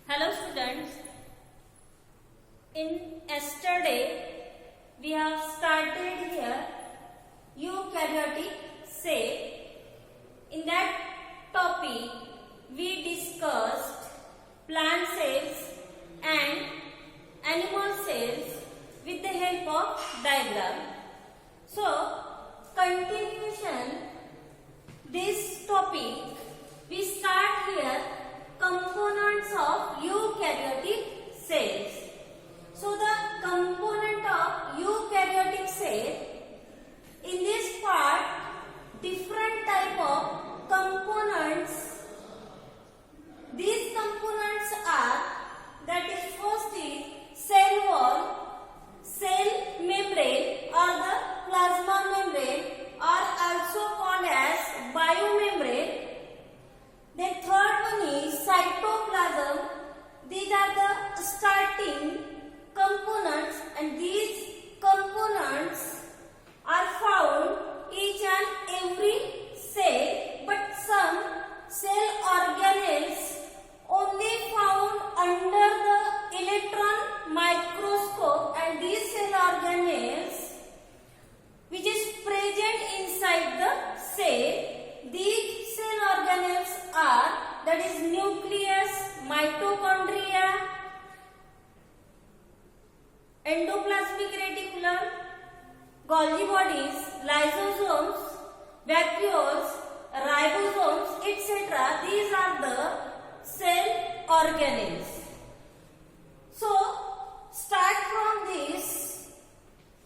Hello students, in yesterday we have started here eukaryotic cell. In that topic we discussed plant cells and animal cells with the help of diagram. So continuation this topic we start here components of eukaryotic cells. So the component of eukaryotic cell, in this part different type of components. These components are, that is first is cell wall, cell membrane or the plasma membrane are also called as biomembrane. Then third one is cytoplasm. These are the starting components, and these components are found each and every cell, but some cell organelles only found under the electron microscope, and these cell organelles which is present inside the cell. These cell organelles are, that is nucleus, mitochondria, endoplasmic reticulum, Golgi bodies, lysosomes, vacuoles, ribosomes, etc. These are the cell organelles. So start from this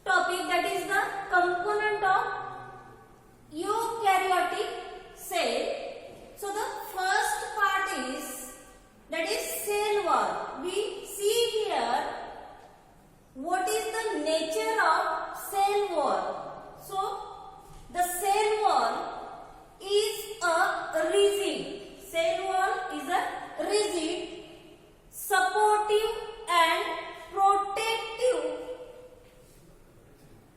topic, that is the component of eukaryotic cell. So the first part is, that is cell wall. We see here what is the nature of cell wall. So the cell wall is a rigid. Cell wall is a rigid, supportive and protective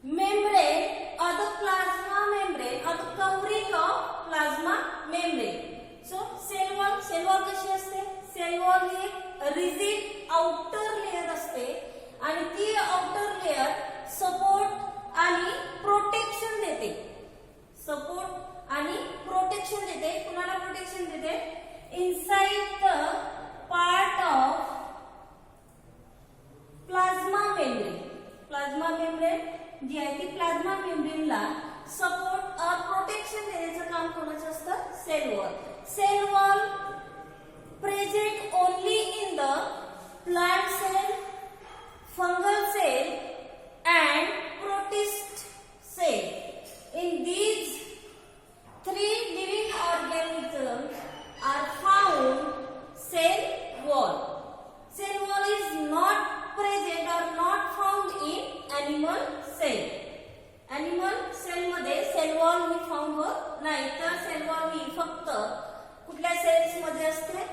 membrane or the plasma membrane or the covering of plasma membrane. So cell wall कशी असते? Cell wall ही एक rigid outer layer असते आणि ती outer layer support आणि protection देते. Support आणि protection देते. कुणाला प्रोटेक्शन देते? Inside the part of plasma membrane. Plasma membrane जी आहे ती प्लाझ्मा मेम्ब्रेनला सपोर्ट और प्रोटेक्शन देण्याचं काम कोणाचं असतं? Cell wall. Cell wall present only in the plant cell, fungal cell and protist cell. In these three living organisms are found cell wall. Cell wall is not present or not found in animal cell. Animal cell मध्ये cell wall ही found होत नाही. तर cell wall ही फक्त कुठल्या cells मध्ये असते?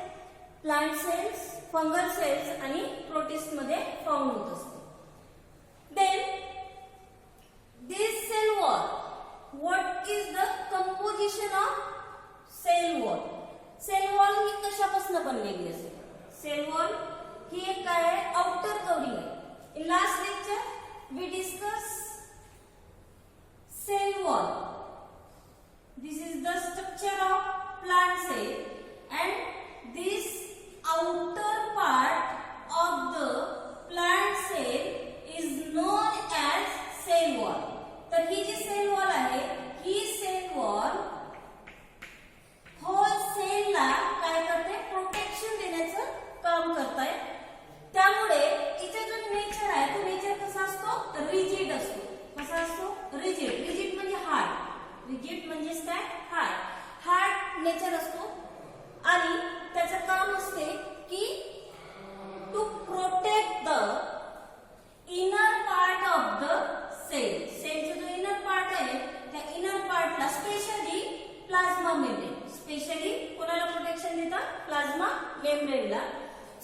Plant cells, fungal cells आणि protist मध्ये फाउंड होत असते. Then this cell wall, what is the composition of cell wall? Cell wall ही कशापासून बनलेली असते? सेल वॉल ही एक काय आहे? आउटर कवरिंग आहे. In last lecture we discuss cell wall. This is the structure of plant cell and this outer part of the plant cell is known as cell wall. तर ही जी cell wall आहे ही cell wall whole सेलला काय करते? Protection देण्याचं काम करते. त्यामुळे हिचा जो नेचर आहे तो नेचर कसा असतो? रिजिड असतो. कसा असतो? रिजिड. रिजिड म्हणजे हार्ड. रिजिड म्हणजेच काय? हार्ड. हार्ड नेचर असतो आणि त्याचं काम असते की to protect the inner part of the cell. सेलचा जो इनर पार्ट आहे त्या इनर पार्टला स्पेशली प्लाझ्मा मेम्ब्रेन. स्पेशली कोणाला प्रोटेक्शन देतात? प्लाझ्मा मेम्ब्रेनला.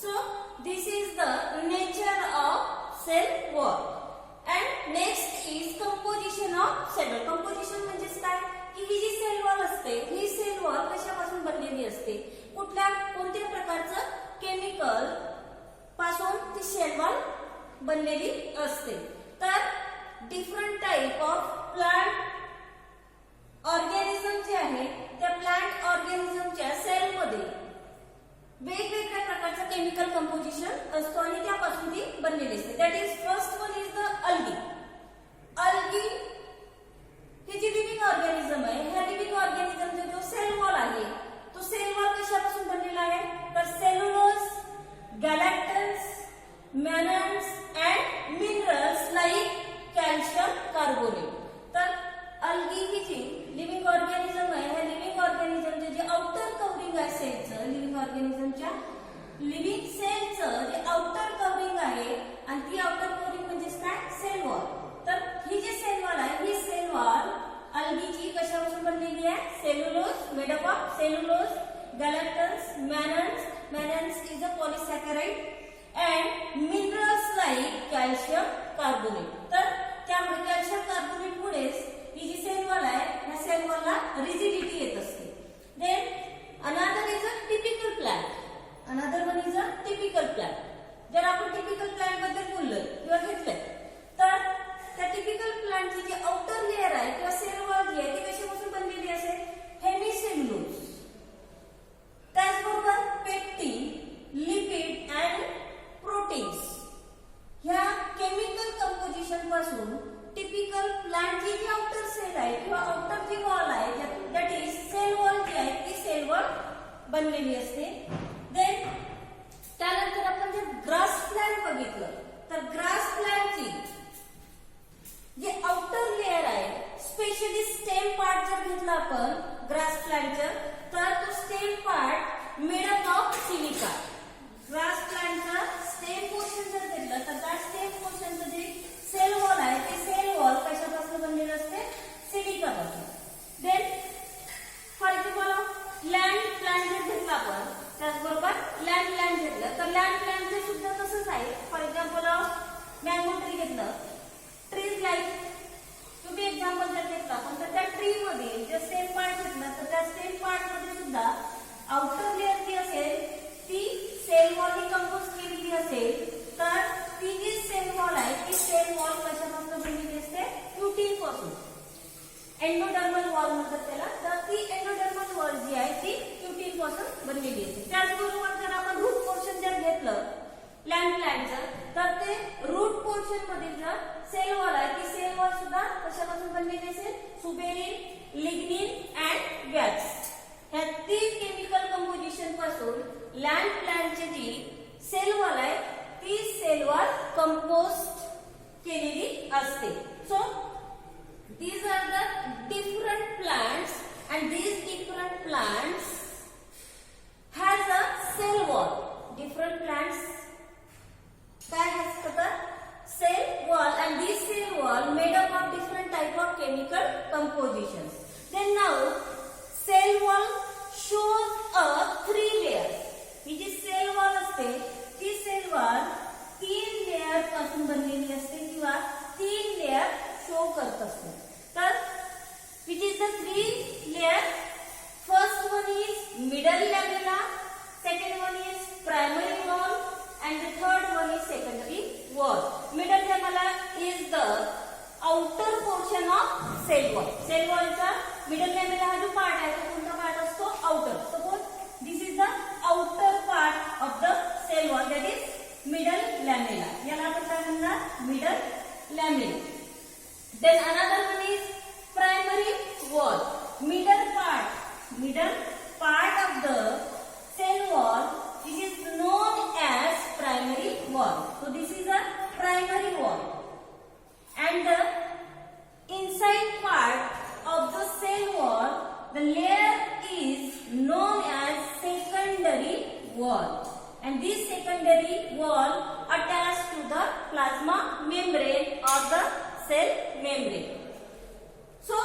So this is the nature of cell wall. And next is composition of cell wall. Composition म्हणजेच काय? की ही जी सेल वॉल असते ही सेल वॉल कशापासून बनलेली असते? कुठल्या कोणत्या प्रकारचं केमिकल बनलेली असते. तर different type of plant organism जे आहे त्या प्लांट ऑर्गॅनिझमच्या सेलमध्ये वेगवेगळ्या प्रकारचं केमिकल कंपोजिशन असतो आणि त्यापासून ती बनलेली असते. That is first one is the algae. Algae ही जी लिव्हिंग ऑर्गॅनिझम आहे, ह्या लिव्हिंग ऑर्गॅनिझमचा जो सेल वॉल आहे तो सेल वॉल कशापासून बनलेला आहे तर cellulose, galactans, mannans and minerals like calcium carbonate. तर अल्गी ही जी लिव्हिंग ऑर्गॅनिझम आहे, ह्या लिव्हिंग ऑर्गॅनिझमचे जे आउटर कव्हरिंग आहे सेलचं, लिव्हिंग ऑर्गॅनिझमच्या लिव्हिंग सेलचं जे आउटर कव्हरिंग आहे आणि ती आउटर कव्हरिंग म्हणजेच काय सेल वॉल. तर ही जी सेल वॉल आहे ही सेल वॉल अल्गीची कशापासून बनलेली आहे cellulose, made up of cellulose, galactans, mannans is a polysaccharide and minerals like calcium carbonate. तर त्यामुळे कॅल्शियम कार्बोनेट मुळेच ही जी सेल वॉल आहे या सेल वॉलला रिजिडिटी येत असते. Then another is a typical plant. Another one is a typical plant. जर आपण टिपिकल प्लांट बद्दल बोललो किंवा घेतलं तर त्या टिपिकल प्लांटची जी आउटर लेअर आहे किंवा सेल वॉल जी आहे ती कशापासून बनलेली असेल हेमिसेल्युलोज. त्याचबरोबर पेक्टिन, लिपिड अँड प्रोटीन्स ह्या केमिकल कंपोजिशन पासून टिपिकल प्लांटची जी आउटर सेल आहे किंवा आउटर जी वॉल आहे दॅट इज सेल वॉल जी आहे ती सेल वॉल बनलेली असते. देन त्यानंतर आपण जे ग्रास प्लांट बघितलं तर ग्रास प्लांटची जे आउटर लेअर आहे स्पेशली स्टेम पार्ट जर घेतला आपण ग्रास प्लांटचं तर तो stem part made up of silica. Grass प्लांटचा स्टेम पोर्शन जर घेतलं तर त्या स्टेम पोर्शनचं जे सेल वॉल आहे ते सेल वॉल कशापासून बनलेलं असते सिलिका पासून. Then for example land plant जर घेतला आपण त्याचबरोबर लँड प्लांट घेतलं तर लँड प्लांटचे सुद्धा तसंच आहे. फॉर एक्झाम्पल मँगो ट्री घेतलं, ट्रीज लाईक तुम्ही एक्झाम्पल जर घेतला आपण तर त्या ट्री मध्ये जर स्टेम पार्ट घेतला तर त्या स्टेम पार्ट मध्ये सुद्धा आउटर लेअर जी असेल ती सेल वॉलने कंपोज केलेली असेल. तर ती जी सेल वॉल आहे ती सेल वॉल कशापासून बनलेली असते क्युटिन पासून. एंडोडर्मल वॉल म्हणतात त्याला. तर ती एंडोडर्मल वॉल जी आहे ती क्युटिन पासून बनलेली असते. त्याचबरोबर जर आपण रूट पोर्शन जर घेतलं लँड प्लांटचं तर ते रूट पोर्शन मधील जर सेल वॉल आहे ती सेल वॉल सुद्धा कशापासून बनलेली असेल सुबेरिन, लिग्निन अँड वॅक्स. ह्या तीन केमिकल कंपोजिशन पासून लँड प्लांटची जी सेल वॉल आहे ती सेल वॉल कंपोस्ट केलेली असते. सो these are the different plants and these different plants has a cell wall. Different plants काय असतात cell wall and this cell wall made up of different type of chemical compositions. Then now cell wall shows a 3 layers. ही जी cell wall असते ती cell wall 3 layer पासून बनलेली असते किंवा 3 लेयर शो करत असते. तर which is the 3 layer? First one is middle lamella, second one is primary wall and the third one is secondary wall. Middle lamella is the outer portion of cell wall. Cell wall चा middle lamella हा जो part आहे तो कोणता part असतो outer. Suppose this is the outer part of the cell wall that is middle lamella. याला आपण काय म्हणणार middle lamella. Then another one is primary wall. Middle part of the cell wall, this is known as primary wall. So this is a primary wall. And the inside part of the cell wall, the layer is known as secondary wall. And this secondary wall attached to the plasma membrane or the cell membrane. So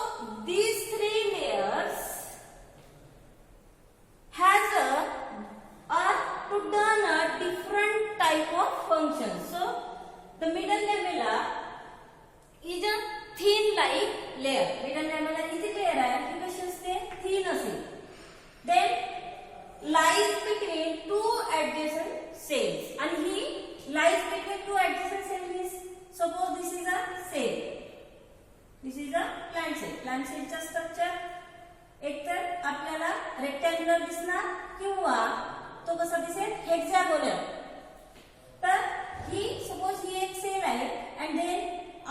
these 3 layers has are to done a different type of function. So the middle lamella is a thin like layer. Middle lamella is a layer आहे ती कशी असते thin असेल. Then lies between two adjacent cells. आणि ही lies between two adjacent cells Suppose this is a cell. This is a plant cell. Plant cellचा structure एकतर आपल्याला rectangular दिसणार किंवा तो कसा दिसेल हेक्सागोनल. तर ही सपोज ही एक सेल आहे and then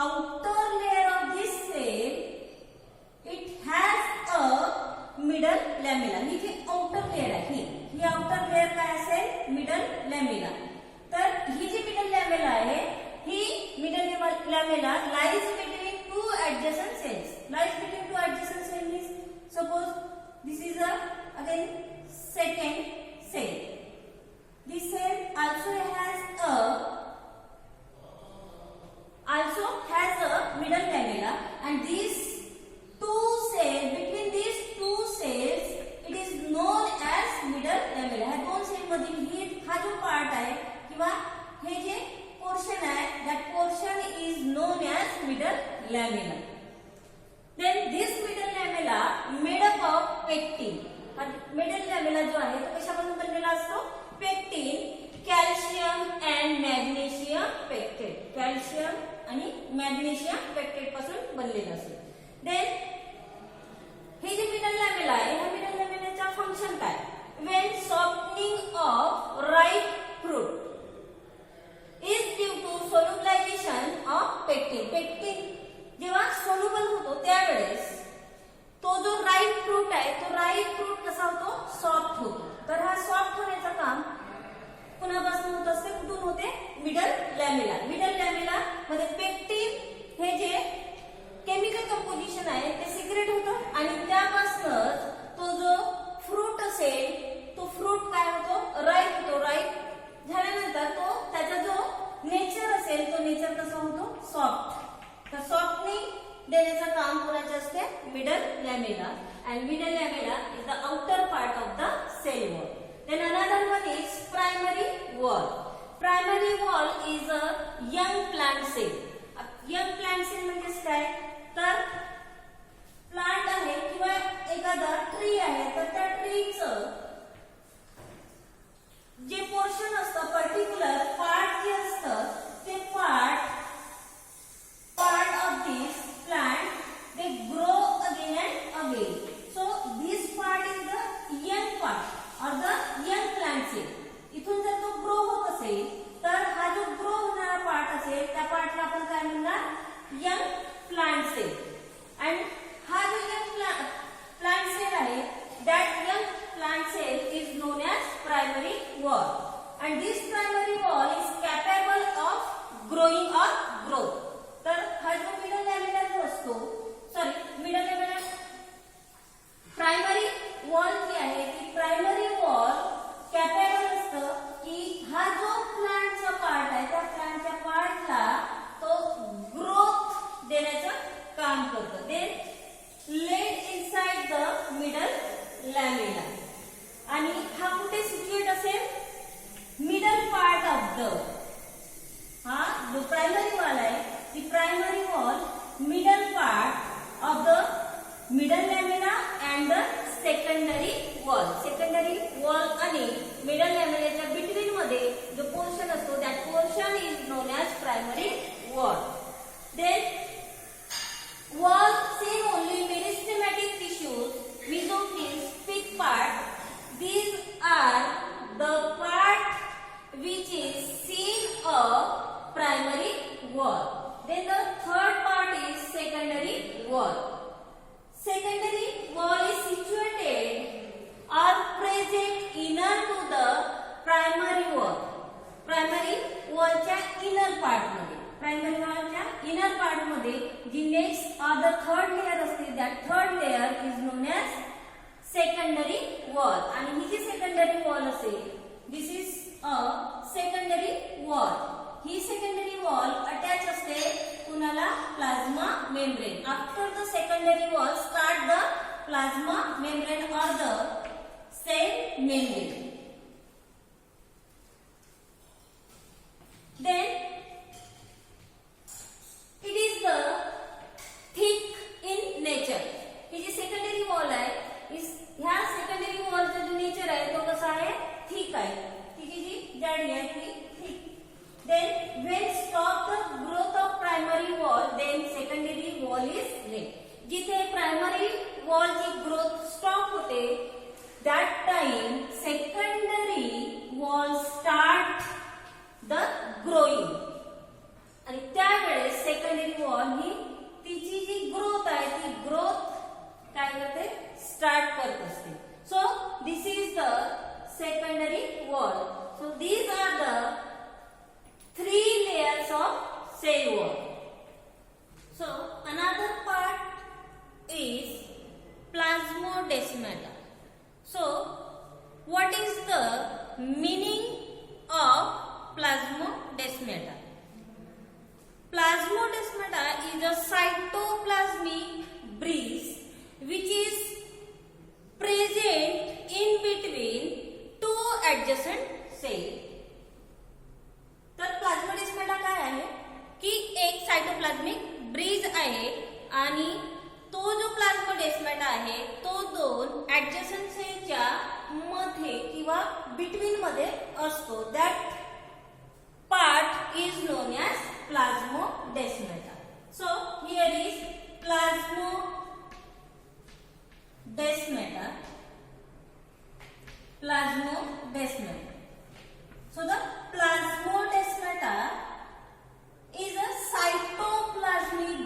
outer layer of this cell it has a middle lamella. ही जी आउटर लेयर आहे ही आउटर लेयर काय असेल मिडल लॅमेला. तर ही जी मिडल लॅमेला आहे ही middle lamella lies between two adjacent cells. Lies between two adjacent cell means suppose this is a again second cell. This cell also has a middle lamella and these two cells between these two cells it is known as middle lamella. ह्या दोन cell मधील ही हा जो part आहे किंवा हे जे portion आहे that portion is known as middle lamella. Then this middle lamella made up of pectin. Middle lamella जो आहे तो कशापासून बनलेला असतो pectin, calcium and magnesium pectate. Calcium आणि मॅग्नेशियम पेक्टेट पासून बनलेला असतो. देन हे जे मिडल लॅमेला आहे ह्या मिडल लॅमेलाचा फंक्शन काय when softening of ripe fruit is due to solubilization of pectin. Pectin जेव्हा सोल्युबल होतो त्यावेळेस तो जो राईप फ्रूट आहे तो राईप फ्रूट कसा होतो सॉफ्ट होतो. तर हा सॉफ्ट होण्याचं काम कुणापासून होत असते कुठून होते मिडल लॅमेला. मिडल लॅमेला मध्ये पेक्टिन हे जे केमिकल कंपोजिशन आहे ते सिक्रेट होतं आणि त्यापासूनच तो जो फ्रूट असेल तो फ्रूट काय होतो राईप होतो. राईप झाल्यानंतर तो त्याचा जो नेचर असेल तो नेचर कसा होतो सॉफ्ट. तर सॉफ्टनिंग देण्याचं काम कोणाचे असते middle लॅमेला and middle lamella is the outer part of the cell wall. Then another one is primary wall. Primary wall is a young plant cell. Young plant cell म्हणजे काय तर प्लांट आहे किंवा एखादा ट्री आहे तर त्या ट्रीचं जे पोर्शन असतं पर्टिक्युलर पार्ट जे असतं ते part of this plant they grow again and again. So this part is the young part or the young plant cell. इथून जर तो ग्रो होत असेल तर हा जो ग्रो होणारा पार्ट असेल त्या पार्टला आपण काय म्हणणार यंग प्लांट सेल. आणि हा जो यंग प्लांट सेल आहे that young plant cell is known as primary wall and this primary wall is capable of growing or growth. तर हा जो मिडल लॅमेला जो असतो मिडल लॅमेला प्रायमरी वॉल जी आहे ती प्रायमरी वॉल कॅपेबल असतं की हा जो प्लांटचा पार्ट आहे त्या प्लांटच्या पार्टला तो ग्रोथ देण्याचं काम करतं. दे लेड इनसाइड द मिडल लॅमेला आणि हा कुठे सिच्युएट असेल मिडल पार्ट ऑफ द हा जो प्रायमरी वॉल आहे the primary wall middle part of the middle lamella and the secondary wall. Secondary wall आणि middle lamella च्या between मध्ये जो portion असतो that portion is known as primary wall. Then wall seen only meristematic tissues, mesophyll, thick part. These are the part which is seen a primary wall. Then the third part is secondary wall. Secondary wall is situated or present inner to the primary wall. Primary wall च्या inner part मध्ये. Primary wall च्या inner part मध्ये जी next or the third layer असते that third layer is known as secondary wall. आणि ही जी secondary wall असेल this is a secondary wall. He secondary wall attach असते कुणाला plasma membrane. After the secondary wall start the plasma membrane or the cell membrane. Then it is the thick in nature. He ji secondary wall आहे ह्या secondary wall चा जो nature आहे तो कसा आहे thick आहे. तिची जी जाडी आहे ती thick. Then when stop the growth of असते. जिथे प्रायमरी वॉलची ग्रोथ स्टॉप होते that time secondary wall start the growing. आणि त्यावेळेस सेकंडरी वॉल ही तिची जी ग्रोथ आहे ती ग्रोथ काय करते स्टार्ट करत असते. So this is the secondary wall. So these are the 3 layers of cell wall. So another part is plasmodesmata. So what is the meaning of plasmodesmata? Plasmodesmata is a cytoplasmic breeze which is present in between two adjacent cells. तर प्लाझ्मोडेस्माटा काय आहे की एक सायटोप्लाझ्मिक bridge आहे आणि तो जो प्लाझ्मोडेस्माटा आहे तो 2 ऍडजसंट सेलच्या मध्ये किंवा बिटवीन मध्ये असतो. That part is known as plasmodesmata. So here is plasmodesmata. So the plasmodesmata is a cytoplasmic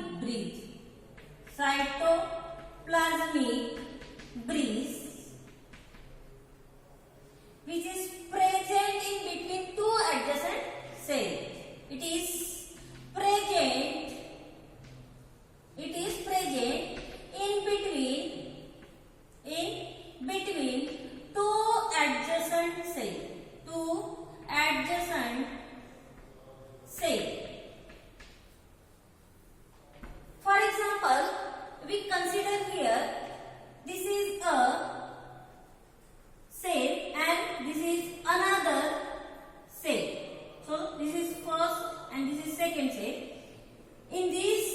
breeze. Which is present in between two adjacent cells. It is present in between two adjacent cells. For example, we consider here this is a cell and this is another cell. So this is first and this is second cell. In these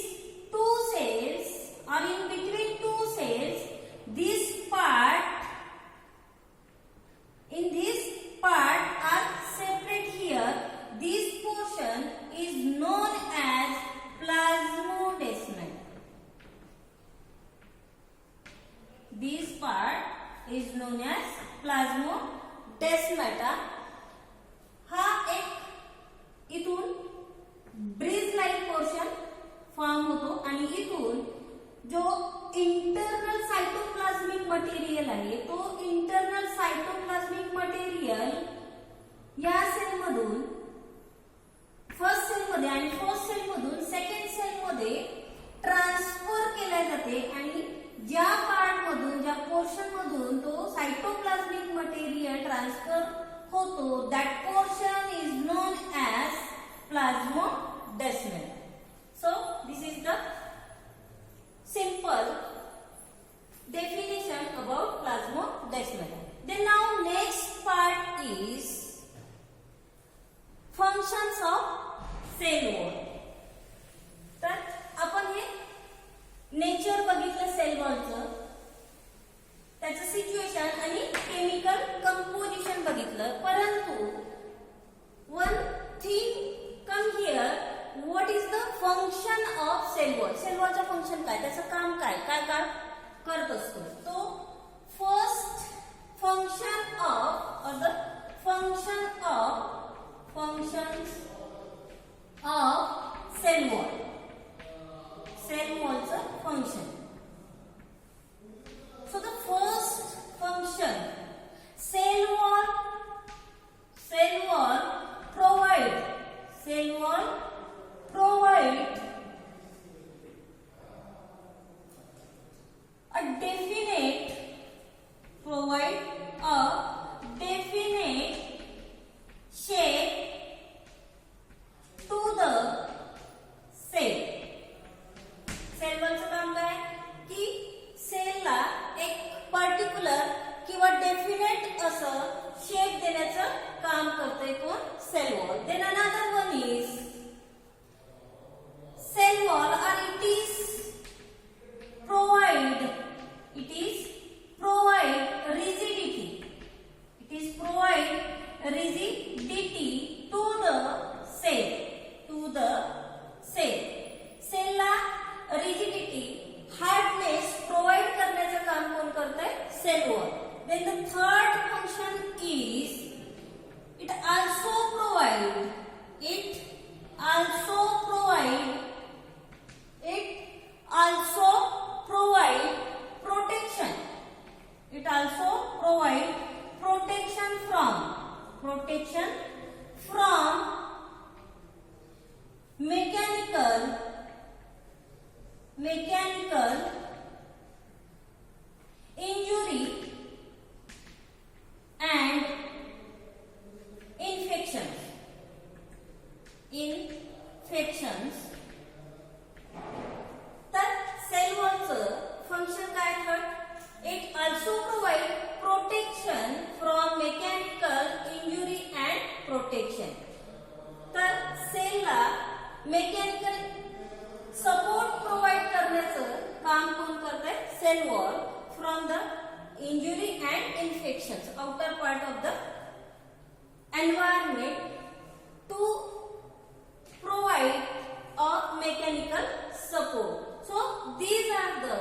two cells or in between two cells, this part are separate here. This portion is known as plasmodesmata. This part is known as plasmodesmata. हा एक इथून bridge like portion form होतो आणि इथून जो internal सायटोप्लाझ्मिक material आहे तो internal सायटोप्लाझ्मिक material या सेल मधून फर्स्ट सेल मध्ये आणि फर्स्ट सेल मधून सेकंड सेल मध्ये ट्रान्सफर केल्या जाते आणि ज्या पार्ट मधून ज्या पोर्शन मधून तो सायटोप्लाझ्मिक मटेरियल ट्रान्सफर होतो that portion is known as plasmodesmata. So this is the simple definition about plasmodesmata. Then now next part is functions of cell wall. तर आपण हे नेचर बघितलं सेल वॉलचं, त्याचं सिच्युएशन आणि केमिकल कंपोजिशन बघितलं. परंतु one thing come here, what is the function of cell wall. Cell वॉलचं function काय, त्याचं काम काय काय काम करत असतो. तो first function of or the functions of cell wall. Cell वॉलचं function. So the first function, cell wall provide a definite shape to the cell. mechanical injury and infections. तर सेल वॉलचं फंक्शन काय ठरत? It also provide protection from mechanical injury and protection. तर सेलला mechanical support provide करण्याचं काम कोण करतंय? Cell wall from the injury and infections outer part of the environment to provide a mechanical support. So these are the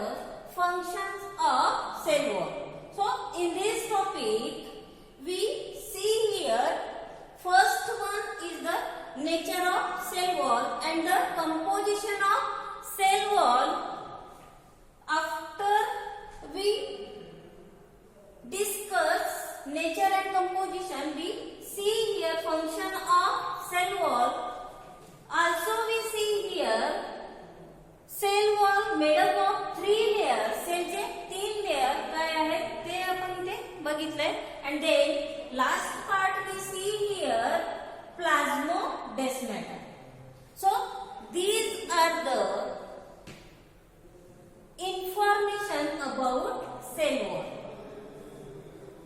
functions of cell wall. So in this topic we see here first one is the nature of cell wall and the composition of cell wall. After we discuss nature and composition, we see here function of cell wall. Also we see here cell wall made up of 3 layers. सेलचे 3 layer काय आहेत ते आपण इथे बघितलंय. And then last part we see here plasmodesmata. So these are the information about cell wall.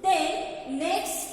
Then next